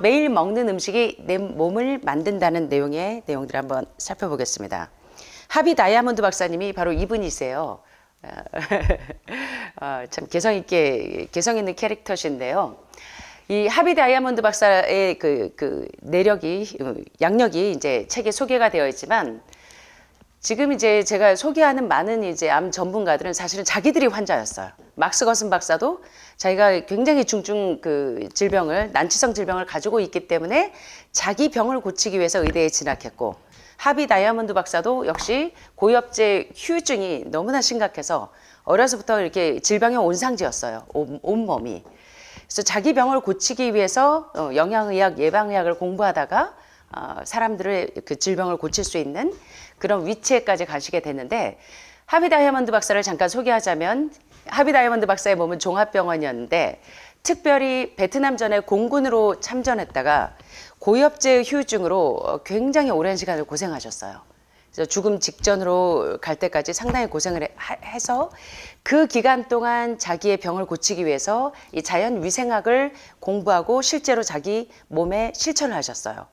매일 먹는 음식이 내 몸을 만든다는 내용의 내용들을 한번 살펴보겠습니다. 하비 다이아몬드 박사님이 바로 이분이세요. 참 개성 있는 캐릭터신데요. 이 하비 다이아몬드 박사의 그 내력이, 양력이 이제 책에 소개가 되어 있지만, 지금 이제 제가 소개하는 많은 이제 암 전문가들은 사실은 자기들이 환자였어요. 막스 거슨 박사도 자기가 굉장히 중증 난치성 질병을 가지고 있기 때문에 자기 병을 고치기 위해서 의대에 진학했고, 하비 다이아몬드 박사도 역시 고엽제 후유증이 너무나 심각해서 어려서부터 이렇게 질병의 온상지였어요. 온몸이. 그래서 자기 병을 고치기 위해서 영양의학, 예방의학을 공부하다가 사람들의 그 질병을 고칠 수 있는 그런 위치에까지 가시게 됐는데, 하비 다이아몬드 박사를 잠깐 소개하자면, 하비 다이아몬드 박사의 몸은 종합병원이었는데 특별히 베트남전에 공군으로 참전했다가 고엽제 후유증으로 굉장히 오랜 시간을 고생하셨어요. 그래서 죽음 직전으로 갈 때까지 상당히 고생을 해서 그 기간 동안 자기의 병을 고치기 위해서 이 자연위생학을 공부하고 실제로 자기 몸에 실천을 하셨어요.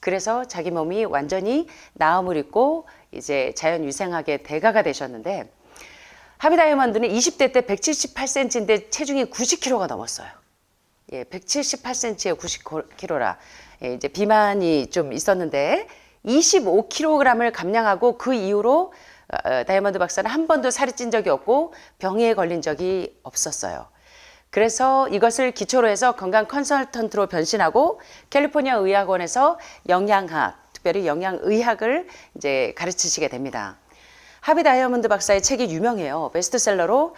그래서 자기 몸이 완전히 나음을 입고 이제 자연위생학의 대가가 되셨는데, 하비 다이아몬드는 20대 때 178cm인데 체중이 90kg가 넘었어요. 예, 178cm에 90kg라. 예, 이제 비만이 좀 있었는데 25kg을 감량하고 그 이후로 다이아몬드 박사는 한 번도 살이 찐 적이 없고 병에 걸린 적이 없었어요. 그래서 이것을 기초로 해서 건강 컨설턴트로 변신하고 캘리포니아 의학원에서 영양학, 특별히 영양의학을 이제 가르치시게 됩니다. 하비 다이아몬드 박사의 책이 유명해요. 베스트셀러로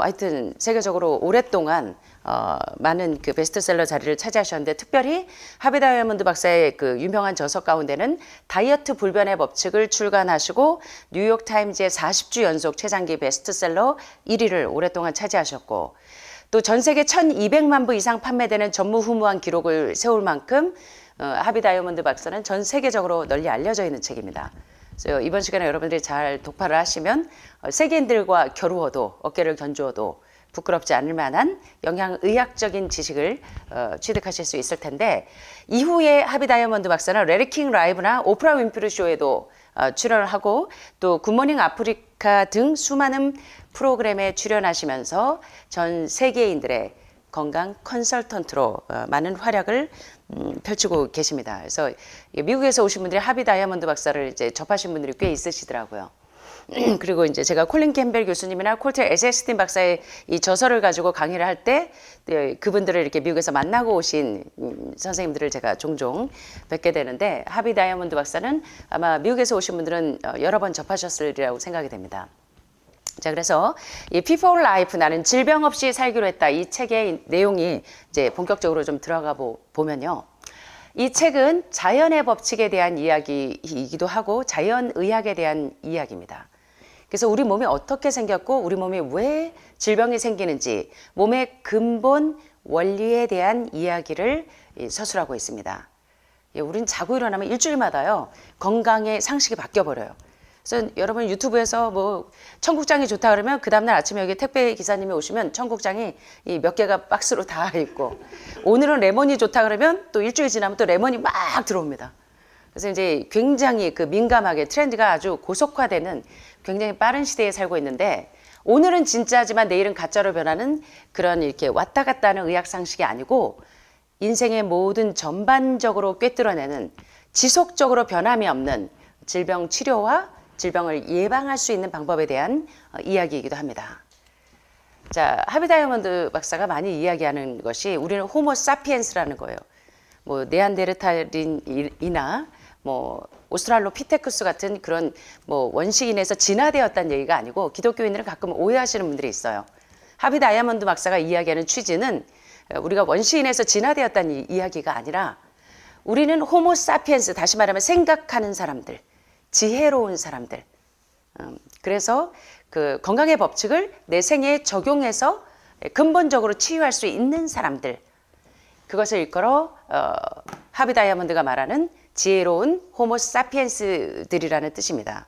하여튼 세계적으로 오랫동안 많은 그 베스트셀러 자리를 차지하셨는데, 특별히 하비 다이아몬드 박사의 그 유명한 저서 가운데는 다이어트 불변의 법칙을 출간하시고 뉴욕 타임즈의 40주 연속 최장기 베스트셀러 1위를 오랫동안 차지하셨고, 또 전 세계 1200만 부 이상 판매되는 전무후무한 기록을 세울 만큼 하비 다이아몬드 박사는 전 세계적으로 널리 알려져 있는 책입니다. 그래서 이번 시간에 여러분들이 잘 독파를 하시면 세계인들과 겨루어도, 어깨를 견주어도 부끄럽지 않을 만한 영양의학적인 지식을 취득하실 수 있을 텐데, 이후에 하비 다이아몬드 박사는 레리 킹 라이브나 오프라 윈프리 쇼에도 출연을 하고, 또 굿모닝 아프리카 등 수많은 프로그램에 출연하시면서 전 세계인들의 건강 컨설턴트로 많은 활약을 펼치고 계십니다. 그래서 미국에서 오신 분들이 하비 다이아몬드 박사를 이제 접하신 분들이 꽤 있으시더라고요. 그리고 이제 제가 콜린 캠벨 교수님이나 콜트 에세스틴 박사의 이 저서를 가지고 강의를 할 때 그분들을 이렇게 미국에서 만나고 오신 선생님들을 제가 종종 뵙게 되는데, 하비 다이아몬드 박사는 아마 미국에서 오신 분들은 여러 번 접하셨으리라고 생각이 됩니다. 자, 그래서 이 P4 Life, 나는 질병 없이 살기로 했다, 이 책의 내용이 이제 본격적으로 좀 들어가 보면요. 이 책은 자연의 법칙에 대한 이야기이기도 하고 자연의학에 대한 이야기입니다. 그래서 우리 몸이 어떻게 생겼고 우리 몸에 왜 질병이 생기는지, 몸의 근본 원리에 대한 이야기를 서술하고 있습니다. 우린 자고 일어나면 일주일마다요, 건강의 상식이 바뀌어버려요. 그래서 여러분 유튜브에서 청국장이 좋다 그러면 그 다음날 아침에 여기 택배 기사님이 오시면 청국장이 몇 개가 박스로 다 있고, 오늘은 레몬이 좋다 그러면 또 일주일 지나면 또 레몬이 막 들어옵니다. 그래서 이제 굉장히 그 민감하게 트렌드가 아주 고속화되는 굉장히 빠른 시대에 살고 있는데, 오늘은 진짜지만 내일은 가짜로 변하는 그런 이렇게 왔다 갔다 하는 의학 상식이 아니고, 인생의 모든 전반적으로 꿰뚫어내는 지속적으로 변함이 없는 질병 치료와 질병을 예방할 수 있는 방법에 대한 이야기이기도 합니다. 자, 하비 다이아몬드 박사가 많이 이야기하는 것이 우리는 호모 사피엔스라는 거예요. 네안데르탈인이나 오스트랄로피테쿠스 같은 그런 원시인에서 진화되었다는 얘기가 아니고, 기독교인들은 가끔 오해하시는 분들이 있어요. 하비 다이아몬드 박사가 이야기하는 취지는 우리가 원시인에서 진화되었다는 이야기가 아니라, 우리는 호모 사피엔스, 다시 말하면 생각하는 사람들, 지혜로운 사람들. 그래서 그 건강의 법칙을 내 생애에 적용해서 근본적으로 치유할 수 있는 사람들, 그것을 일컬어 하비 다이아몬드가 말하는 지혜로운 호모 사피엔스들이라는 뜻입니다.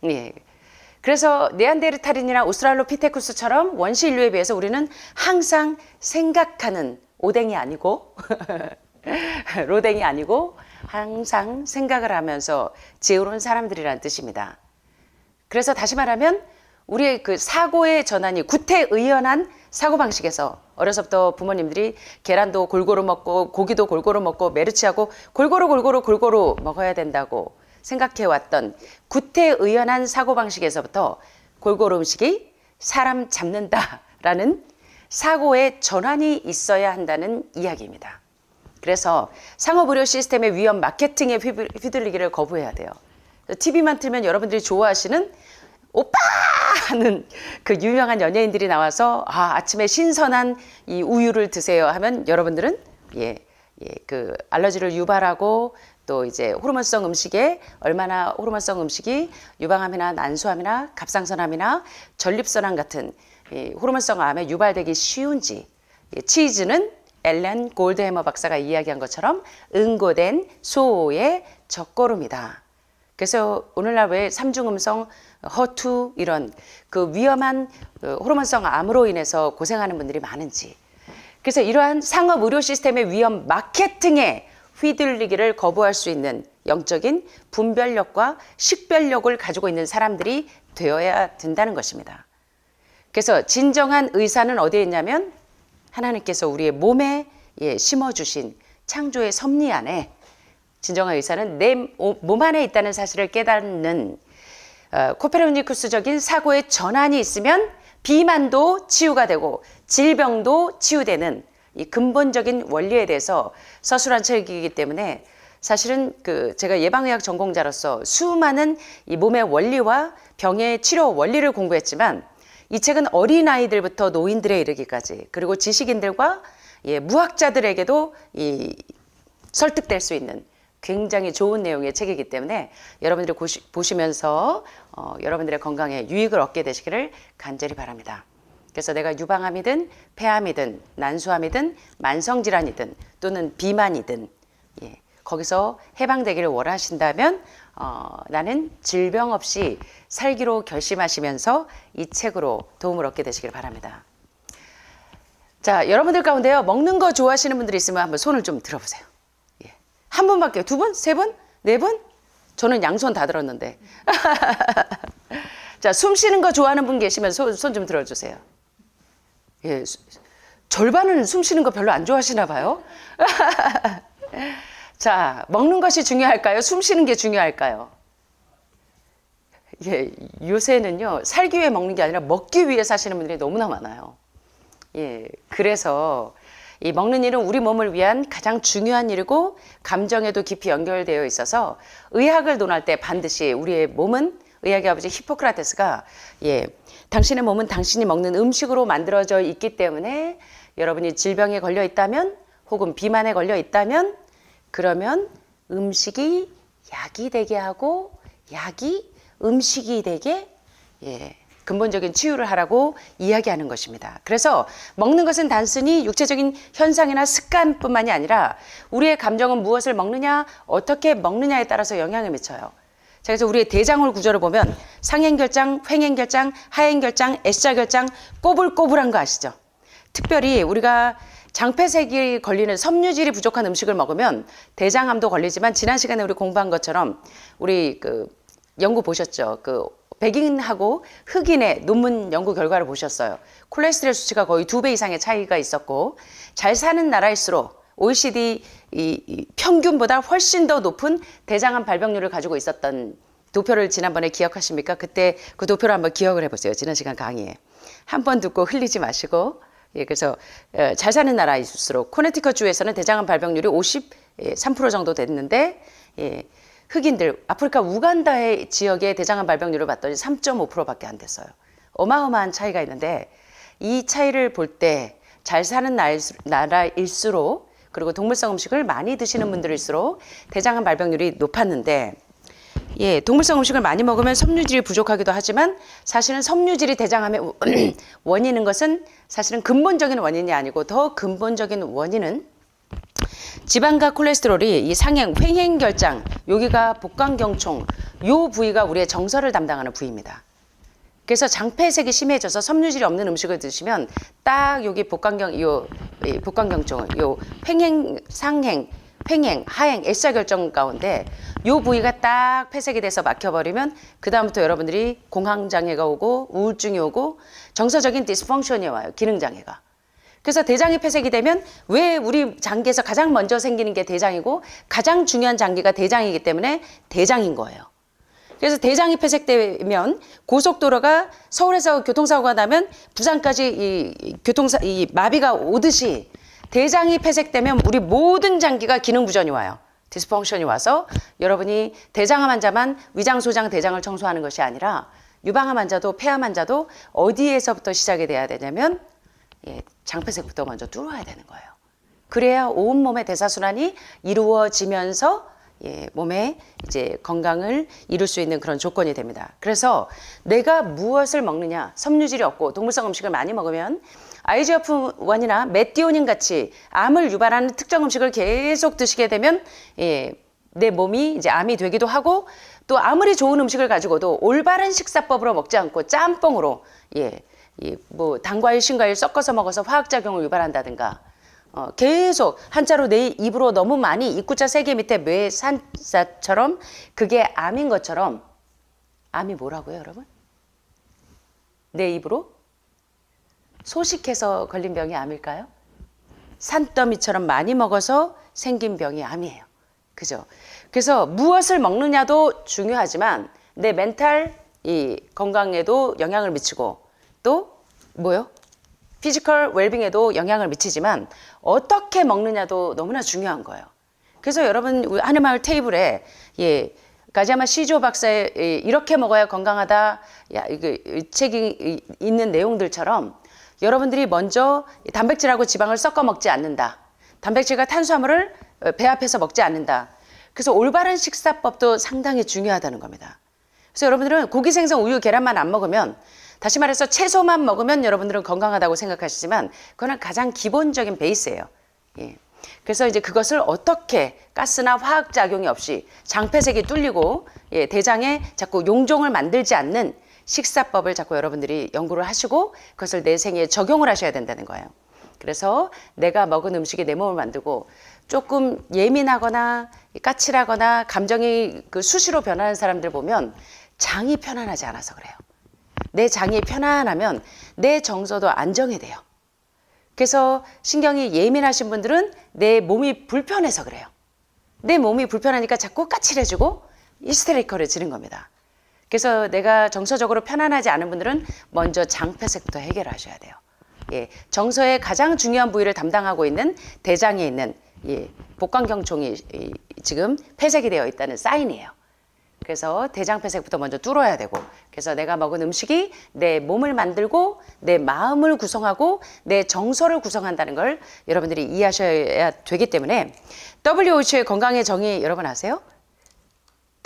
예. 그래서 네안데르탈인이나 오스트랄로피테쿠스처럼 원시 인류에 비해서 우리는 항상 생각하는 오뎅이 아니고 로댕이 아니고 항상 생각을 하면서 지혜로운 사람들이라는 뜻입니다. 그래서 다시 말하면 우리의 그 사고의 전환이 구태의연한 사고방식에서 어려서부터 부모님들이 계란도 골고루 먹고 고기도 골고루 먹고 메르치하고 골고루 먹어야 된다고 생각해왔던 구태의연한 사고방식에서부터 골고루 음식이 사람 잡는다라는 사고의 전환이 있어야 한다는 이야기입니다. 그래서 상업의료 시스템의 위험 마케팅에 휘둘리기를 거부해야 돼요. TV만 틀면 여러분들이 좋아하시는 오빠 하는 그 유명한 연예인들이 나와서 아침에 신선한 이 우유를 드세요 하면 여러분들은 그 알러지를 유발하고 또 이제 호르몬성 음식에 얼마나 호르몬성 음식이 유방암이나 난소암이나 갑상선암이나 전립선암 같은 이 호르몬성 암에 유발되기 쉬운지, 치즈는 앨런 골드해머 박사가 이야기한 것처럼 응고된 소의 적고름이다. 그래서 오늘날 왜 삼중음성, 허투 이런 그 위험한 호르몬성 암으로 인해서 고생하는 분들이 많은지, 그래서 이러한 상업 의료 시스템의 위험 마케팅에 휘둘리기를 거부할 수 있는 영적인 분별력과 식별력을 가지고 있는 사람들이 되어야 된다는 것입니다. 그래서 진정한 의사는 어디에 있냐면 하나님께서 우리의 몸에 심어주신 창조의 섭리 안에 진정한 의사는 내 몸 안에 있다는 사실을 깨닫는 코페르니쿠스적인 사고의 전환이 있으면 비만도 치유가 되고 질병도 치유되는 이 근본적인 원리에 대해서 서술한 책이기 때문에 사실은 제가 예방의학 전공자로서 수많은 이 몸의 원리와 병의 치료 원리를 공부했지만 이 책은 어린아이들부터 노인들에 이르기까지 그리고 지식인들과 무학자들에게도 설득될 수 있는 굉장히 좋은 내용의 책이기 때문에 여러분들이 보시면서 여러분들의 건강에 유익을 얻게 되시기를 간절히 바랍니다. 그래서 내가 유방암이든 폐암이든 난소암이든 만성질환이든 또는 비만이든 거기서 해방되기를 원하신다면 나는 질병 없이 살기로 결심하시면서 이 책으로 도움을 얻게 되시길 바랍니다. 자, 여러분들 가운데요, 먹는 거 좋아하시는 분들이 있으면 한번 손을 좀 들어보세요. 한 분밖에, 두 분? 세 분? 네 분? 저는 양손 다 들었는데. 자, 숨 쉬는 거 좋아하는 분 계시면 손 좀 들어주세요. 절반은 숨 쉬는 거 별로 안 좋아하시나 봐요. 자, 먹는 것이 중요할까요? 숨 쉬는 게 중요할까요? 요새는요, 살기 위해 먹는 게 아니라 먹기 위해 사시는 분들이 너무나 많아요. 그래서 이 먹는 일은 우리 몸을 위한 가장 중요한 일이고 감정에도 깊이 연결되어 있어서 의학을 논할 때 반드시 우리의 몸은 의학의 아버지 히포크라테스가 당신의 몸은 당신이 먹는 음식으로 만들어져 있기 때문에 여러분이 질병에 걸려 있다면 혹은 비만에 걸려 있다면 그러면 음식이 약이 되게 하고 약이 음식이 되게 근본적인 치유를 하라고 이야기하는 것입니다. 그래서 먹는 것은 단순히 육체적인 현상이나 습관뿐만이 아니라 우리의 감정은 무엇을 먹느냐, 어떻게 먹느냐에 따라서 영향을 미쳐요. 자, 그래서 우리의 대장홀 구조를 보면 상행결장, 횡행결장, 하행결장, S자결장, 꼬불꼬불한 거 아시죠? 특별히 우리가 장폐색이 걸리는 섬유질이 부족한 음식을 먹으면 대장암도 걸리지만 지난 시간에 우리 공부한 것처럼 우리 연구 보셨죠? 백인하고 흑인의 논문 연구 결과를 보셨어요. 콜레스테롤 수치가 거의 2배 이상의 차이가 있었고 잘 사는 나라일수록 OECD 평균보다 훨씬 더 높은 대장암 발병률을 가지고 있었던 도표를 지난번에 기억하십니까? 그때 그 도표를 한번 기억을 해보세요. 지난 시간 강의에. 한 번 듣고 흘리지 마시고. 그래서 잘 사는 나라일수록 코네티컷 주에서는 대장암 발병률이 53% 정도 됐는데 흑인들, 아프리카 우간다의 지역의 대장암 발병률을 봤더니 3.5%밖에 안 됐어요. 어마어마한 차이가 있는데 이 차이를 볼 때 잘 사는 나라일수록 그리고 동물성 음식을 많이 드시는 분들일수록 대장암 발병률이 높았는데 동물성 음식을 많이 먹으면 섬유질이 부족하기도 하지만 사실은 섬유질이 대장암의 원인인 것은 사실은 근본적인 원인이 아니고 더 근본적인 원인은 지방과 콜레스테롤이 이 상행, 횡행결장, 여기가 복강경총, 요 부위가 우리의 정서를 담당하는 부위입니다. 그래서 장폐색이 심해져서 섬유질이 없는 음식을 드시면 딱 여기 복강경, 이 복강경증은 요 횡행, 상행, 횡행, 하행, S자 결정 가운데 요 부위가 딱 폐색이 돼서 막혀버리면 그 다음부터 여러분들이 공황장애가 오고 우울증이 오고 정서적인 디스펑션이 와요. 기능장애가. 그래서 대장이 폐색이 되면 왜 우리 장기에서 가장 먼저 생기는 게 대장이고 가장 중요한 장기가 대장이기 때문에 대장인 거예요. 그래서 대장이 폐색되면 고속도로가 서울에서 교통사고가 나면 부산까지 이 마비가 오듯이 대장이 폐색되면 우리 모든 장기가 기능 부전이 와요. 디스펑션이 와서 여러분이 대장암 환자만 위장, 소장, 대장을 청소하는 것이 아니라 유방암 환자도 폐암 환자도 어디에서부터 시작이 돼야 되냐면 장폐색부터 먼저 뚫어야 되는 거예요. 그래야 온몸의 대사순환이 이루어지면서 몸에 이제 건강을 이룰 수 있는 그런 조건이 됩니다. 그래서 무엇을 먹느냐, 섬유질이 없고 동물성 음식을 많이 먹으면 IGF-1이나 메티오닌 같이 암을 유발하는 특정 음식을 계속 드시게 되면 내 몸이 이제 암이 되기도 하고 또 아무리 좋은 음식을 가지고도 올바른 식사법으로 먹지 않고 짬뽕으로 뭐 당과일, 신과일 섞어서 먹어서 화학작용을 유발한다든가 계속 한자로 내 입으로 너무 많이 입구자 3개 밑에 뇌 산자처럼 그게 암인 것처럼 암이 뭐라고요, 여러분? 내 입으로 소식해서 걸린 병이 암일까요? 산더미처럼 많이 먹어서 생긴 병이 암이에요. 그죠? 그래서 무엇을 먹느냐도 중요하지만 내 멘탈 이 건강에도 영향을 미치고 또 뭐요? 피지컬 웰빙에도 영향을 미치지만 어떻게 먹느냐도 너무나 중요한 거예요. 그래서 여러분 하늘마을 테이블에 가지야마 시조 박사의 이렇게 먹어야 건강하다 책이 있는 내용들처럼 여러분들이 먼저 단백질하고 지방을 섞어 먹지 않는다. 단백질과 탄수화물을 배합해서 먹지 않는다. 그래서 올바른 식사법도 상당히 중요하다는 겁니다. 그래서 여러분들은 고기, 생선, 우유, 계란만 안 먹으면 다시 말해서 채소만 먹으면 여러분들은 건강하다고 생각하시지만 그거는 가장 기본적인 베이스예요. 그래서 이제 그것을 어떻게 가스나 화학작용이 없이 장폐색이 뚫리고 대장에 자꾸 용종을 만들지 않는 식사법을 자꾸 여러분들이 연구를 하시고 그것을 내 생에 적용을 하셔야 된다는 거예요. 그래서 내가 먹은 음식이 내 몸을 만들고 조금 예민하거나 까칠하거나 감정이 수시로 변하는 사람들 보면 장이 편안하지 않아서 그래요. 내 장이 편안하면 내 정서도 안정이 돼요. 그래서 신경이 예민하신 분들은 내 몸이 불편해서 그래요. 내 몸이 불편하니까 자꾸 까칠해지고 히스테리컬해지는 겁니다. 그래서 내가 정서적으로 편안하지 않은 분들은 먼저 장폐색부터 해결하셔야 돼요. 정서의 가장 중요한 부위를 담당하고 있는 대장에 있는 복강경총이 지금 폐색이 되어 있다는 사인이에요. 그래서 대장폐색부터 먼저 뚫어야 되고 그래서 내가 먹은 음식이 내 몸을 만들고 내 마음을 구성하고 내 정서를 구성한다는 걸 여러분들이 이해하셔야 되기 때문에 WHO의 건강의 정의 여러분 아세요?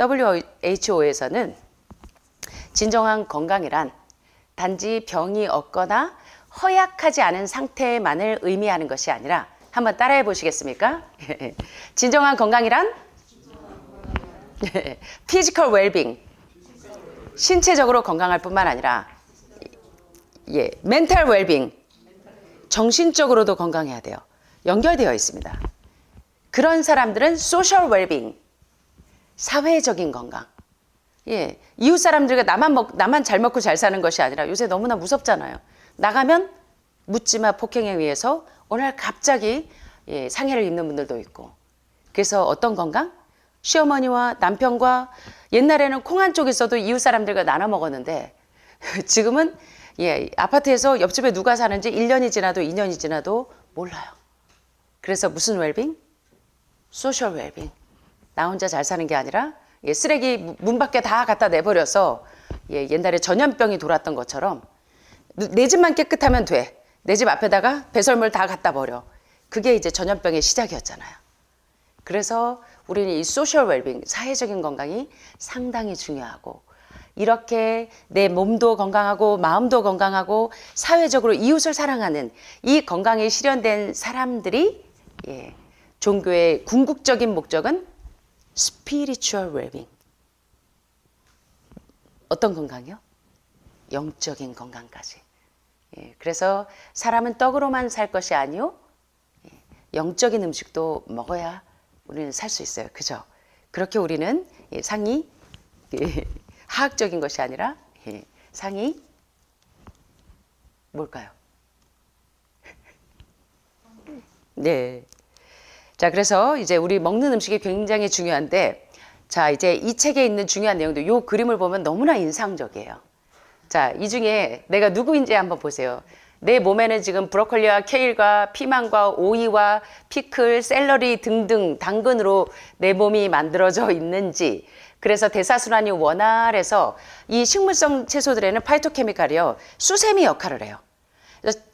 WHO에서는 진정한 건강이란 단지 병이 없거나 허약하지 않은 상태만을 의미하는 것이 아니라 한번 따라해 보시겠습니까? 진정한 건강이란 피지컬 웰빙 신체적으로 건강할 뿐만 아니라 멘탈 웰빙 정신적으로도 건강해야 돼요. 연결되어 있습니다. 그런 사람들은 소셜 웰빙 사회적인 건강 이웃 사람들과 나만 잘 먹고 잘 사는 것이 아니라 요새 너무나 무섭잖아요. 나가면 묻지마 폭행에 의해서 어느 날 갑자기 상해를 입는 분들도 있고 그래서 어떤 건강? 시어머니와 남편과 옛날에는 콩 한 쪽 있어도 이웃 사람들과 나눠 먹었는데 지금은 아파트에서 옆집에 누가 사는지 1년이 지나도 2년이 지나도 몰라요. 그래서 무슨 웰빙? 소셜 웰빙. 나 혼자 잘 사는 게 아니라 쓰레기 문 밖에 다 갖다 내버려서 옛날에 전염병이 돌았던 것처럼 내 집만 깨끗하면 돼. 내 집 앞에다가 배설물 다 갖다 버려. 그게 이제 전염병의 시작이었잖아요. 그래서 우리는 이 소셜 웰빙, 사회적인 건강이 상당히 중요하고 이렇게 내 몸도 건강하고 마음도 건강하고 사회적으로 이웃을 사랑하는 이 건강이 실현된 사람들이 종교의 궁극적인 목적은 스피리추얼 웰빙. 어떤 건강이요? 영적인 건강까지. 그래서 사람은 떡으로만 살 것이 아니요 영적인 음식도 먹어야 우리는 살 수 있어요. 그죠? 그렇게 우리는 상이 하학적인 것이 아니라 상이 뭘까요? 네. 자, 그래서 이제 우리 먹는 음식이 굉장히 중요한데, 자, 이제 이 책에 있는 중요한 내용도 요 그림을 보면 너무나 인상적이에요. 자, 이 중에 내가 누구인지 한번 보세요. 내 몸에는 지금 브로콜리와 케일과 피망과 오이와 피클, 샐러리 등등 당근으로 내 몸이 만들어져 있는지, 그래서 대사순환이 원활해서 이 식물성 채소들에는 파이토케미칼이요, 수세미 역할을 해요.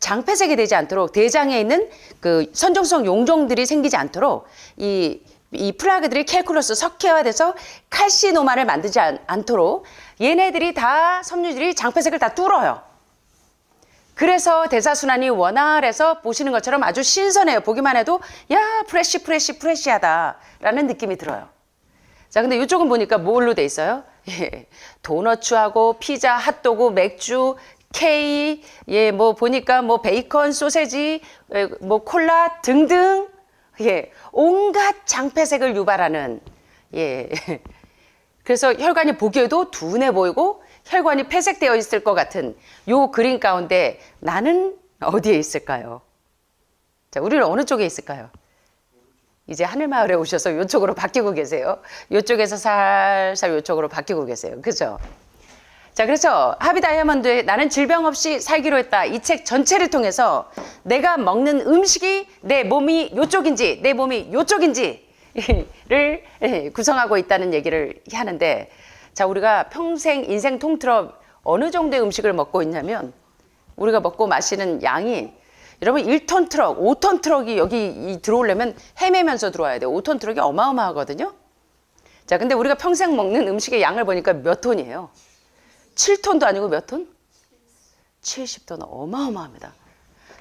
장폐색이 되지 않도록 대장에 있는 그 선종성 용종들이 생기지 않도록 이 플라그들이 캘큘러스 석회화돼서 칼시노만을 만들지 않도록 얘네들이 다 섬유질이 장폐색을 다 뚫어요. 그래서 대사순환이 원활해서 보시는 것처럼 아주 신선해요. 보기만 해도 야 프레시하다라는 느낌이 들어요. 자, 근데 이쪽은 보니까 뭘로 돼 있어요? 도너츠하고 피자, 핫도그, 맥주, 케이, 뭐 보니까 뭐 베이컨, 소세지, 뭐 콜라 등등, 온갖 장폐색을 유발하는, 그래서 혈관이 보기에도 둔해 보이고 혈관이 폐색되어 있을 것 같은 요 그림 가운데 나는 어디에 있을까요? 자, 우리는 어느 쪽에 있을까요? 이제 하늘마을에 오셔서 이쪽으로 바뀌고 계세요. 이쪽에서 살살 이쪽으로 바뀌고 계세요. 그죠? 자, 그래서 하비 다이아몬드의 나는 질병 없이 살기로 했다. 이 책 전체를 통해서 내가 먹는 음식이 내 몸이 요쪽인지 내 몸이 요쪽인지를 구성하고 있다는 얘기를 하는데, 자, 우리가 평생 인생 통틀어 어느 정도의 음식을 먹고 있냐면 우리가 먹고 마시는 양이, 여러분 1톤 트럭, 5톤 트럭이 여기 들어오려면 헤매면서 들어와야 돼요. 5톤 트럭이 어마어마하거든요. 자, 근데 우리가 평생 먹는 음식의 양을 보니까 몇 톤이에요? 7톤도 아니고 몇 톤? 70톤. 어마어마합니다.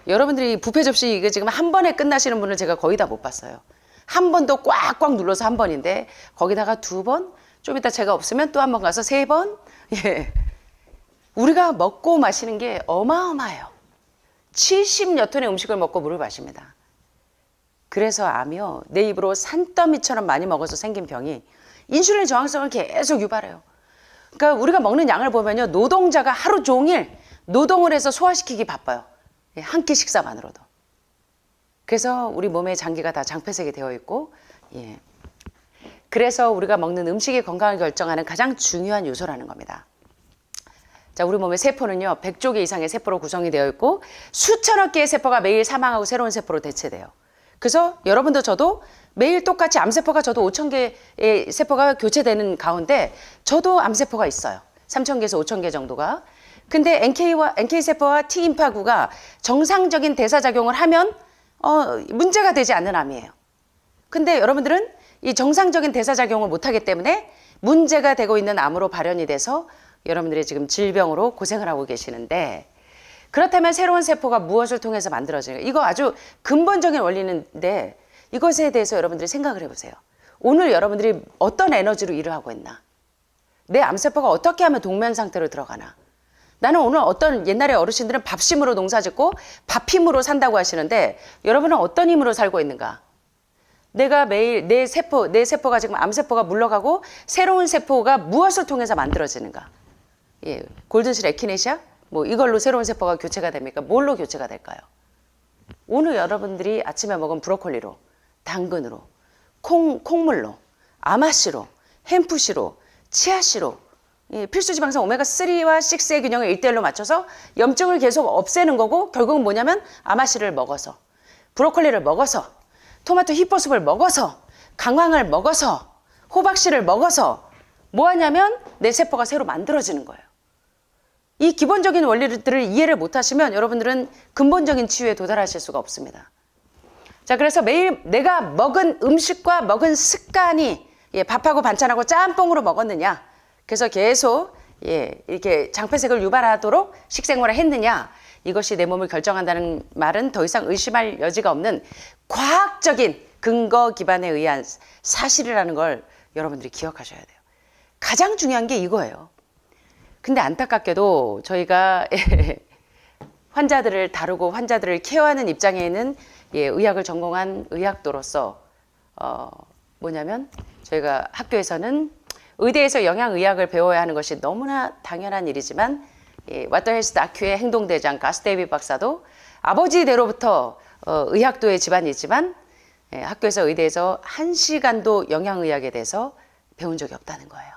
여러분들이 뷔페 접시 이거 지금 한 번에 끝나시는 분을 제가 거의 다 못 봤어요. 한 번도 꽉꽉 눌러서 한 번인데 거기다가 두 번, 좀 이따 제가 없으면 또 한 번 가서 세 번. 우리가 먹고 마시는 게 어마어마해요. 70여 톤의 음식을 먹고 물을 마십니다. 그래서 암이요, 내 입으로 산더미처럼 많이 먹어서 생긴 병이 인슐린 저항성을 계속 유발해요. 그러니까 우리가 먹는 양을 보면요, 노동자가 하루 종일 노동을 해서 소화시키기 바빠요. 한 끼 식사만으로도. 그래서 우리 몸의 장기가 다 장폐색이 되어 있고, 그래서 우리가 먹는 음식이 건강을 결정하는 가장 중요한 요소라는 겁니다. 자, 우리 몸의 세포는요, 100조 개 이상의 세포로 구성이 되어 있고 수천억 개의 세포가 매일 사망하고 새로운 세포로 대체돼요. 그래서 여러분도 저도 매일 똑같이 암세포가 저도 5천 개의 세포가 교체되는 가운데 저도 암세포가 있어요. 3천 개에서 5천 개 정도가. 근데 NK세포와 T인파구가 정상적인 대사작용을 하면 문제가 되지 않는 암이에요. 근데 여러분들은 이 정상적인 대사작용을 못하기 때문에 문제가 되고 있는 암으로 발현이 돼서 여러분들이 지금 질병으로 고생을 하고 계시는데, 그렇다면 새로운 세포가 무엇을 통해서 만들어지는가? 이거 아주 근본적인 원리인데 이것에 대해서 여러분들이 생각을 해보세요. 오늘 여러분들이 어떤 에너지로 일을 하고 있나? 내 암세포가 어떻게 하면 동면 상태로 들어가나? 나는 오늘 어떤 옛날에 어르신들은 밥심으로 농사짓고 밥힘으로 산다고 하시는데 여러분은 어떤 힘으로 살고 있는가? 내가 매일 내 세포가 지금 암세포가 물러가고 새로운 세포가 무엇을 통해서 만들어지는가? 골든실 에키네시아? 뭐 이걸로 새로운 세포가 교체가 됩니까? 뭘로 교체가 될까요? 오늘 여러분들이 아침에 먹은 브로콜리로, 당근으로, 콩물로, 아마씨로, 햄프씨로, 치아씨로, 필수 지방산 오메가3와 6의 균형을 1대1로 맞춰서 염증을 계속 없애는 거고, 결국은 뭐냐면 아마씨를 먹어서, 브로콜리를 먹어서, 토마토 히포습을 먹어서, 강황을 먹어서, 호박씨를 먹어서 뭐 하냐면 내 세포가 새로 만들어지는 거예요. 이 기본적인 원리들을 이해를 못하시면 여러분들은 근본적인 치유에 도달하실 수가 없습니다. 자, 그래서 매일 내가 먹은 음식과 먹은 습관이 밥하고 반찬하고 짬뽕으로 먹었느냐, 그래서 계속 이렇게 장폐색을 유발하도록 식생활을 했느냐, 이것이 내 몸을 결정한다는 말은 더 이상 의심할 여지가 없는 과학적인 근거 기반에 의한 사실이라는 걸 여러분들이 기억하셔야 돼요. 가장 중요한 게 이거예요. 근데 안타깝게도 저희가 환자들을 다루고 환자들을 케어하는 입장에는 예, 의학을 전공한 의학도로서 뭐냐면 저희가 학교에서는 의대에서 영양의학을 배워야 하는 것이 너무나 당연한 일이지만 와터헬스 다큐의 행동대장 가스 데이비 박사도 아버지대로부터 의학도의 집안이지만 학교에서 의대에서 1시간도 영양의학에 대해서 배운 적이 없다는 거예요.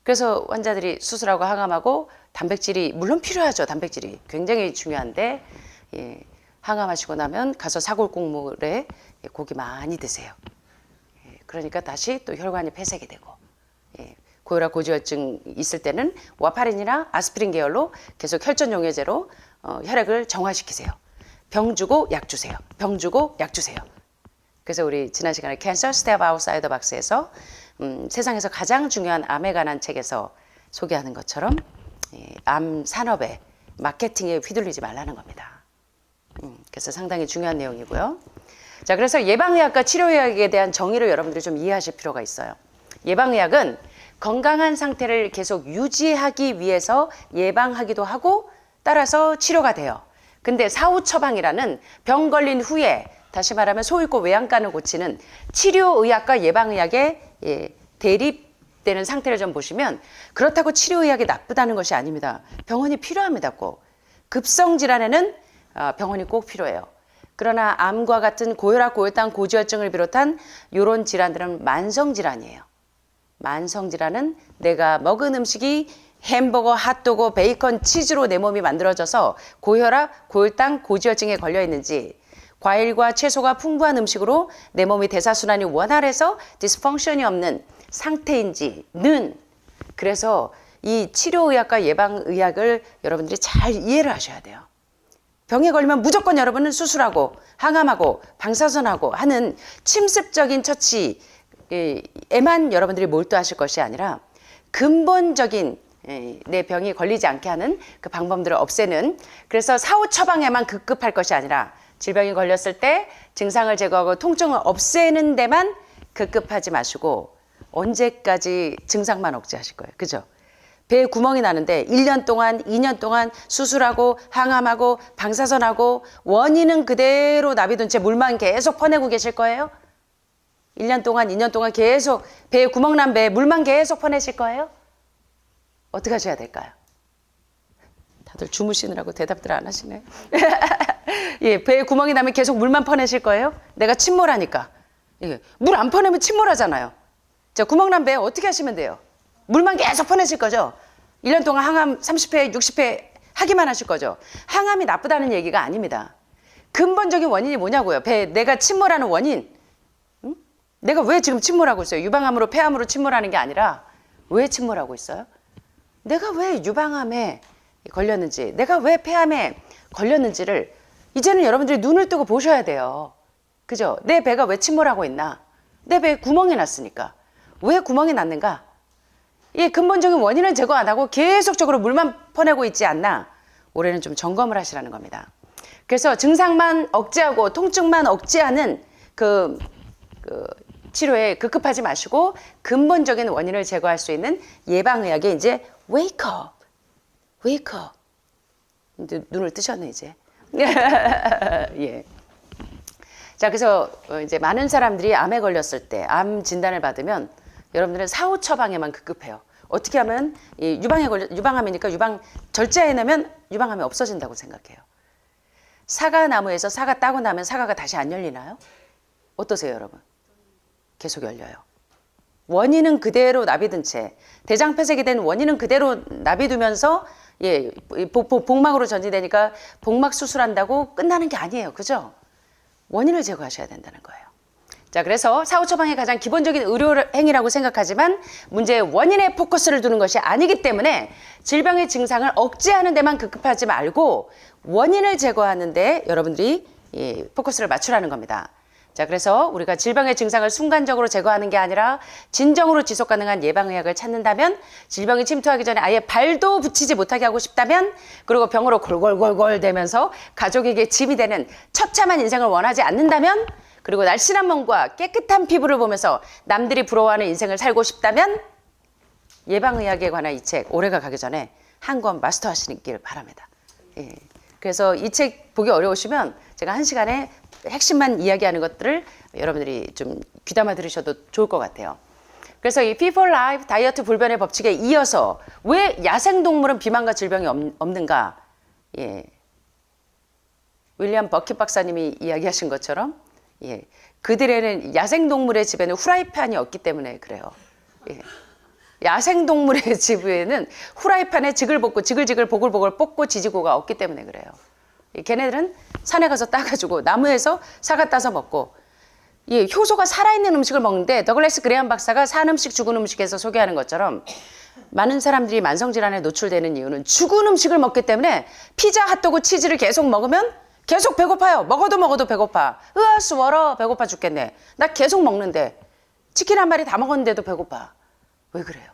그래서 환자들이 수술하고 항암하고 단백질이 물론 필요하죠. 단백질이 굉장히 중요한데 항암하시고 나면 가서 사골국물에 고기 많이 드세요. 그러니까 다시 또 혈관이 폐색이 되고 고혈압 고지혈증 있을 때는 와파린이나 아스피린 계열로 계속 혈전용해제로 혈액을 정화시키세요. 병 주고 약 주세요. 병 주고 약 주세요. 그래서 우리 지난 시간에 Cancer Step Outside the Box에서 세상에서 가장 중요한 암에 관한 책에서 소개하는 것처럼 암 산업에 마케팅에 휘둘리지 말라는 겁니다. 그래서 상당히 중요한 내용이고요. 자, 그래서 예방의학과 치료의학에 대한 정의를 여러분들이 좀 이해하실 필요가 있어요. 예방의학은 건강한 상태를 계속 유지하기 위해서 예방하기도 하고 따라서 치료가 돼요. 근데 사후 처방이라는 병 걸린 후에 다시 말하면 소 잃고 외양간을 고치는 치료의학과 예방의학의 대립되는 상태를 좀 보시면 그렇다고 치료의학이 나쁘다는 것이 아닙니다. 병원이 필요합니다. 꼭. 급성질환에는 병원이 꼭 필요해요. 그러나 암과 같은 고혈압, 고혈당, 고지혈증을 비롯한 이런 질환들은 만성질환이에요. 만성질환은 내가 먹은 음식이 햄버거, 핫도그, 베이컨, 치즈로 내 몸이 만들어져서 고혈압, 고혈당, 고지혈증에 걸려 있는지 과일과 채소가 풍부한 음식으로 내 몸이 대사순환이 원활해서 디스펑션이 없는 상태인지는 그래서 이 치료의학과 예방의학을 여러분들이 잘 이해를 하셔야 돼요. 병에 걸리면 무조건 여러분은 수술하고 항암하고 방사선하고 하는 침습적인 처치에만 여러분들이 몰두하실 것이 아니라 근본적인 내 병이 걸리지 않게 하는 그 방법들을 없애는 그래서 사후 처방에만 급급할 것이 아니라 질병이 걸렸을 때 증상을 제거하고 통증을 없애는 데만 급급하지 마시고 언제까지 증상만 억제하실 거예요. 그죠? 배에 구멍이 나는데 1년 동안, 2년 동안 수술하고 항암하고 방사선하고 원인은 그대로 놔비둔 채 물만 계속 퍼내고 계실 거예요? 1년 동안, 2년 동안 계속 배에 구멍 난 배에 물만 계속 퍼내실 거예요? 어떻게 하셔야 될까요? 다들 주무시느라고 대답들 안 하시네. 예, 배에 구멍이 나면 계속 물만 퍼내실 거예요? 내가 침몰하니까. 예, 물 안 퍼내면 침몰하잖아요. 자, 구멍 난 배에 어떻게 하시면 돼요? 물만 계속 퍼내실 거죠? 1년 동안 항암 30회, 60회 하기만 하실 거죠? 항암이 나쁘다는 얘기가 아닙니다. 근본적인 원인이 뭐냐고요? 배에 내가 침몰하는 원인. 응? 내가 왜 지금 침몰하고 있어요? 유방암으로 폐암으로 침몰하는 게 아니라 왜 침몰하고 있어요? 내가 왜 유방암에 걸렸는지, 내가 왜 폐암에 걸렸는지를 이제는 여러분들이 눈을 뜨고 보셔야 돼요. 그죠? 내 배가 왜 침몰하고 있나? 내 배에 구멍이 났으니까. 왜 구멍이 났는가? 이 근본적인 원인을 제거 안 하고 계속적으로 물만 퍼내고 있지 않나? 올해는 좀 점검을 하시라는 겁니다. 그래서 증상만 억제하고 통증만 억제하는 그 치료에 급급하지 마시고 근본적인 원인을 제거할 수 있는 예방의학에 이제 wake up, wake up. 이제 눈을 뜨셨네 이제. 예. 자, 그래서 이제 많은 사람들이 암에 걸렸을 때 암 진단을 받으면 여러분들은 사후 처방에만 급급해요. 어떻게 하면 이 유방암이니까 유방 절제해내면 유방암이 없어진다고 생각해요. 사과나무에서 사과 따고 나면 사과가 다시 안 열리나요? 어떠세요, 여러분? 계속 열려요. 원인은 그대로 놔비둔 채 대장 폐색이 된 원인은 그대로 놔비두면서 복막으로 전이되니까 복막 수술한다고 끝나는 게 아니에요. 그죠? 원인을 제거하셔야 된다는 거예요. 자, 그래서 사후 처방의 가장 기본적인 의료 행위라고 생각하지만 문제의 원인에 포커스를 두는 것이 아니기 때문에 질병의 증상을 억제하는 데만 급급하지 말고 원인을 제거하는 데 여러분들이 포커스를 맞추라는 겁니다. 자, 그래서 우리가 질병의 증상을 순간적으로 제거하는 게 아니라 진정으로 지속 가능한 예방의학을 찾는다면 질병이 침투하기 전에 아예 발도 붙이지 못하게 하고 싶다면 그리고 병으로 골골골골 대면서 가족에게 짐이 되는 처참한 인생을 원하지 않는다면 그리고 날씬한 몸과 깨끗한 피부를 보면서 남들이 부러워하는 인생을 살고 싶다면 예방의학에 관한 이 책 올해가 가기 전에 한 권 마스터하시길 바랍니다. 예. 그래서 이 책 보기 어려우시면 제가 1시간에 핵심만 이야기하는 것들을 여러분들이 좀 귀담아 들으셔도 좋을 것 같아요. 그래서 이 P4 Life 다이어트 불변의 법칙에 이어서 왜 야생동물은 비만과 질병이 없는가? 예. 윌리엄 버킷 박사님이 이야기하신 것처럼 예. 그들에는 야생동물의 집에는 후라이팬이 없기 때문에 그래요. 예. 야생동물의 집에는 후라이팬에 지글지글 보글보글 볶고 지지고가 없기 때문에 그래요. 걔네들은 산에 가서 따가지고 나무에서 사과 따서 먹고 예, 효소가 살아있는 음식을 먹는데 더글래스 그레함 박사가 산 음식 죽은 음식에서 소개하는 것처럼 많은 사람들이 만성질환에 노출되는 이유는 죽은 음식을 먹기 때문에 피자, 핫도그, 치즈를 계속 먹으면 계속 배고파요. 먹어도 배고파. 으아 수월어 배고파 죽겠네. 나 계속 먹는데 치킨 한 마리 다 먹었는데도 배고파. 왜 그래요?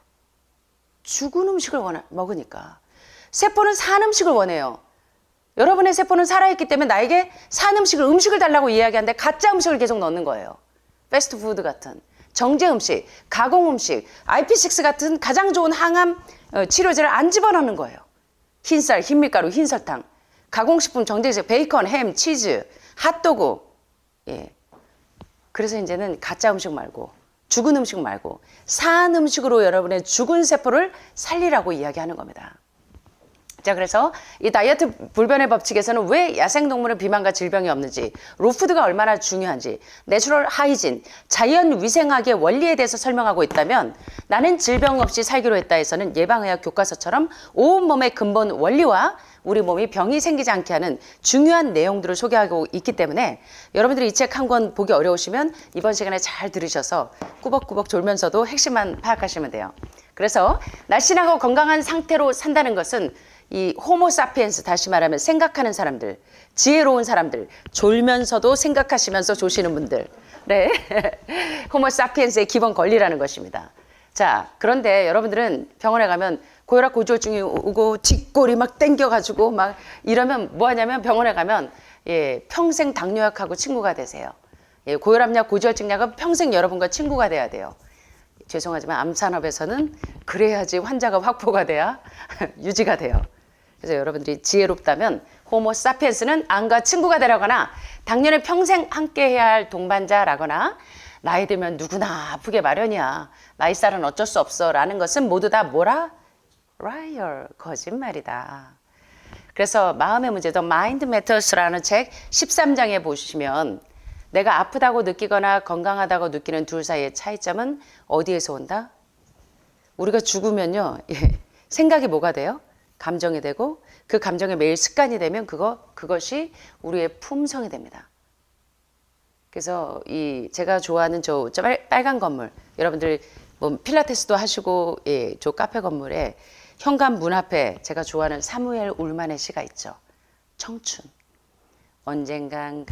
죽은 음식을 먹으니까. 세포는 산 음식을 원해요. 여러분의 세포는 살아있기 때문에 나에게 산 음식을 달라고 이야기하는데 가짜 음식을 계속 넣는 거예요. 패스트푸드 같은 정제 음식, 가공 음식, IP6 같은 가장 좋은 항암 치료제를 안 집어넣는 거예요. 흰쌀, 흰밀가루, 흰설탕, 가공식품, 정제제, 베이컨, 햄, 치즈, 핫도그. 예. 그래서 이제는 가짜 음식 말고 죽은 음식 말고 산 음식으로 여러분의 죽은 세포를 살리라고 이야기하는 겁니다. 자, 그래서 이 다이어트 불변의 법칙에서는 왜 야생동물은 비만과 질병이 없는지, 로푸드가 얼마나 중요한지, 내추럴 하이진, 자연 위생학의 원리에 대해서 설명하고 있다면 나는 질병 없이 살기로 했다에서는 예방의학 교과서처럼 온몸의 근본 원리와 우리 몸이 병이 생기지 않게 하는 중요한 내용들을 소개하고 있기 때문에 여러분들이 이 책 한 권 보기 어려우시면 이번 시간에 잘 들으셔서 꾸벅꾸벅 졸면서도 핵심만 파악하시면 돼요. 그래서 날씬하고 건강한 상태로 산다는 것은 이 호모사피엔스, 다시 말하면 생각하는 사람들, 지혜로운 사람들, 졸면서도 생각하시면서 조시는 분들, 네, 호모사피엔스의 기본 권리라는 것입니다. 자, 그런데 여러분들은 병원에 가면 고혈압 고지혈증이 오고 뒷골이 막 땡겨가지고 막 이러면 뭐 하냐면 병원에 가면 예, 평생 당뇨약하고 친구가 되세요. 예, 고혈압약, 고지혈증약은 평생 여러분과 친구가 돼야 돼요. 죄송하지만 암산업에서는 그래야지 환자가 확보가 돼야 유지가 돼요. 그래서 여러분들이 지혜롭다면 호모사피엔스는 암과 친구가 되라거나 당뇨는 평생 함께해야 할 동반자라거나 나이 들면 누구나 아프게 마련이야. 나이살은 어쩔 수 없어 라는 것은 모두 다 뭐라? 라이어, 거짓말이다. 그래서 마음의 문제, The Mind Matters라는 책 13장에 보시면 내가 아프다고 느끼거나 건강하다고 느끼는 둘 사이의 차이점은 어디에서 온다? 우리가 죽으면요, 예, 생각이 뭐가 돼요? 감정이 되고 그 감정이 매일 습관이 되면 그것이 우리의 품성이 됩니다. 그래서 제가 좋아하는 저 빨간 건물, 여러분들 뭐 필라테스도 하시고 예, 저 카페 건물에 현관 문 앞에 제가 좋아하는 사무엘 울만의 시가 있죠. 청춘. 언젠간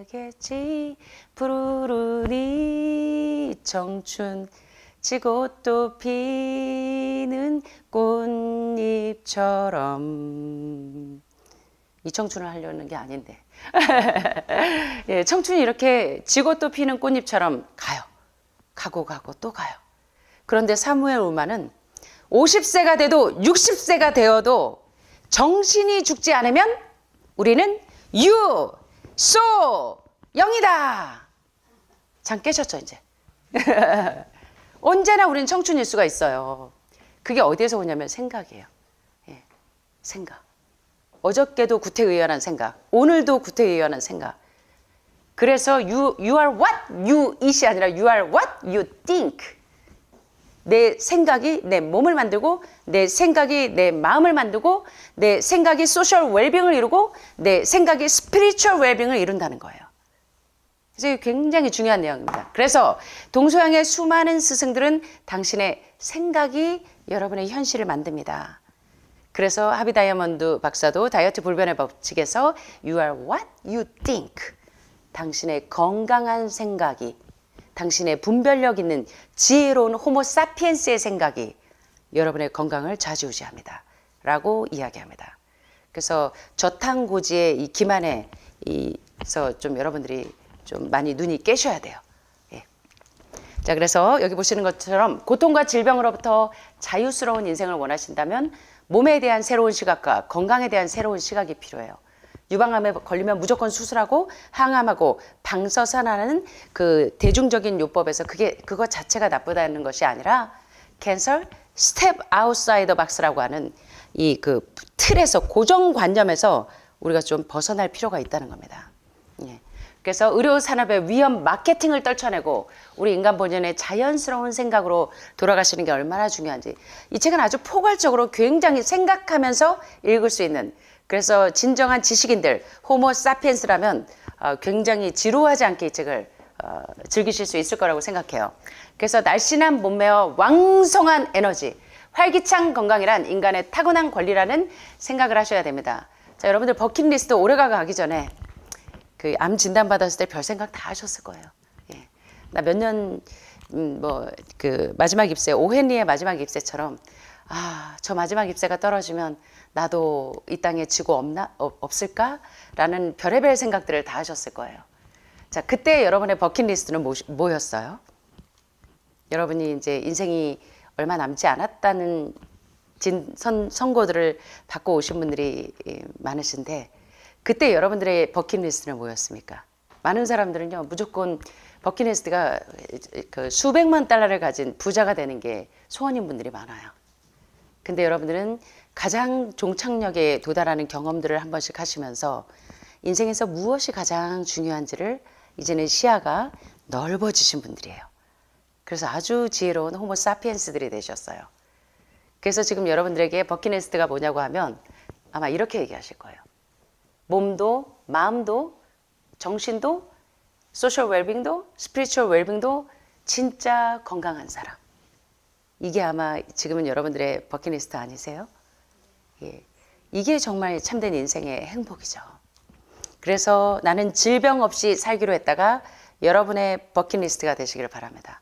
가겠지 푸르르니 청춘 지고 또 피는 꽃잎처럼. 이 청춘을 하려는 게 아닌데 예, 청춘이 이렇게 지고 또 피는 꽃잎처럼 가요. 가고 또 가요. 그런데 사무엘 울만은 50세가 돼도 60세가 되어도 정신이 죽지 않으면 우리는 영이다. 잠 깨셨죠 이제? 언제나 우리는 청춘일 수가 있어요. 그게 어디에서 오냐면 생각이에요. 예, 생각. 어저께도 구태의연한 생각, 오늘도 구태의연한 생각. 그래서 you are what you eat이 아니라 you are what you think. 내 생각이 내 몸을 만들고 내 생각이 내 마음을 만들고 내 생각이 소셜 웰빙을 이루고 내 생각이 스피리추얼 웰빙을 이룬다는 거예요. 그래서 이게 굉장히 중요한 내용입니다. 그래서 동서양의 수많은 스승들은 당신의 생각이 여러분의 현실을 만듭니다. 그래서 하비 다이아몬드 박사도 다이어트 불변의 법칙에서 You are what you think. 당신의 건강한 생각이, 당신의 분별력 있는 지혜로운 호모사피엔스의 생각이 여러분의 건강을 좌지우지합니다. 라고 이야기합니다. 그래서 저탄고지의 이 기만에서 좀 여러분들이 좀 많이 눈이 깨셔야 돼요. 예. 자, 그래서 여기 보시는 것처럼 고통과 질병으로부터 자유스러운 인생을 원하신다면 몸에 대한 새로운 시각과 건강에 대한 새로운 시각이 필요해요. 유방암에 걸리면 무조건 수술하고 항암하고 방사선하는 그 대중적인 요법에서 그거 자체가 나쁘다는 것이 아니라 캔서 스텝 아웃사이더 박스라고 하는 이 그 틀에서 고정관념에서 우리가 좀 벗어날 필요가 있다는 겁니다. 예. 그래서 의료 산업의 위험 마케팅을 떨쳐내고 우리 인간 본연의 자연스러운 생각으로 돌아가시는 게 얼마나 중요한지 이 책은 아주 포괄적으로 굉장히 생각하면서 읽을 수 있는 그래서 진정한 지식인들 호모 사피엔스라면 굉장히 지루하지 않게 이 책을 즐기실 수 있을 거라고 생각해요. 그래서 날씬한 몸매와 왕성한 에너지 활기찬 건강이란 인간의 타고난 권리라는 생각을 하셔야 됩니다. 자, 여러분들 버킷리스트 올해가 가기 전에 그 암 진단 받았을 때 별 생각 다 하셨을 거예요. 예. 나 몇 년 그 마지막 입세 오헨리의 마지막 입세처럼 저 마지막 입세가 떨어지면 나도 이 땅에 지구 없을까라는 별의별 생각들을 다 하셨을 거예요. 자, 그때 여러분의 버킷리스트는 뭐였어요? 여러분이 이제 인생이 얼마 남지 않았다는 선고들을 받고 오신 분들이 많으신데 그때 여러분들의 버킷리스트는 뭐였습니까? 많은 사람들은요 무조건 버킷리스트가 그 수백만 달러를 가진 부자가 되는 게 소원인 분들이 많아요. 근데 여러분들은 가장 종착역에 도달하는 경험들을 한 번씩 하시면서 인생에서 무엇이 가장 중요한지를 이제는 시야가 넓어지신 분들이에요. 그래서 아주 지혜로운 호모 사피엔스들이 되셨어요. 그래서 지금 여러분들에게 버킷리스트가 뭐냐고 하면 아마 이렇게 얘기하실 거예요. 몸도 마음도 정신도 소셜 웰빙도 스피리추얼 웰빙도 진짜 건강한 사람. 이게 아마 지금은 여러분들의 버킷리스트 아니세요? 예. 이게 정말 참된 인생의 행복이죠. 그래서 나는 질병 없이 살기로 했다가 여러분의 버킷리스트가 되시기를 바랍니다.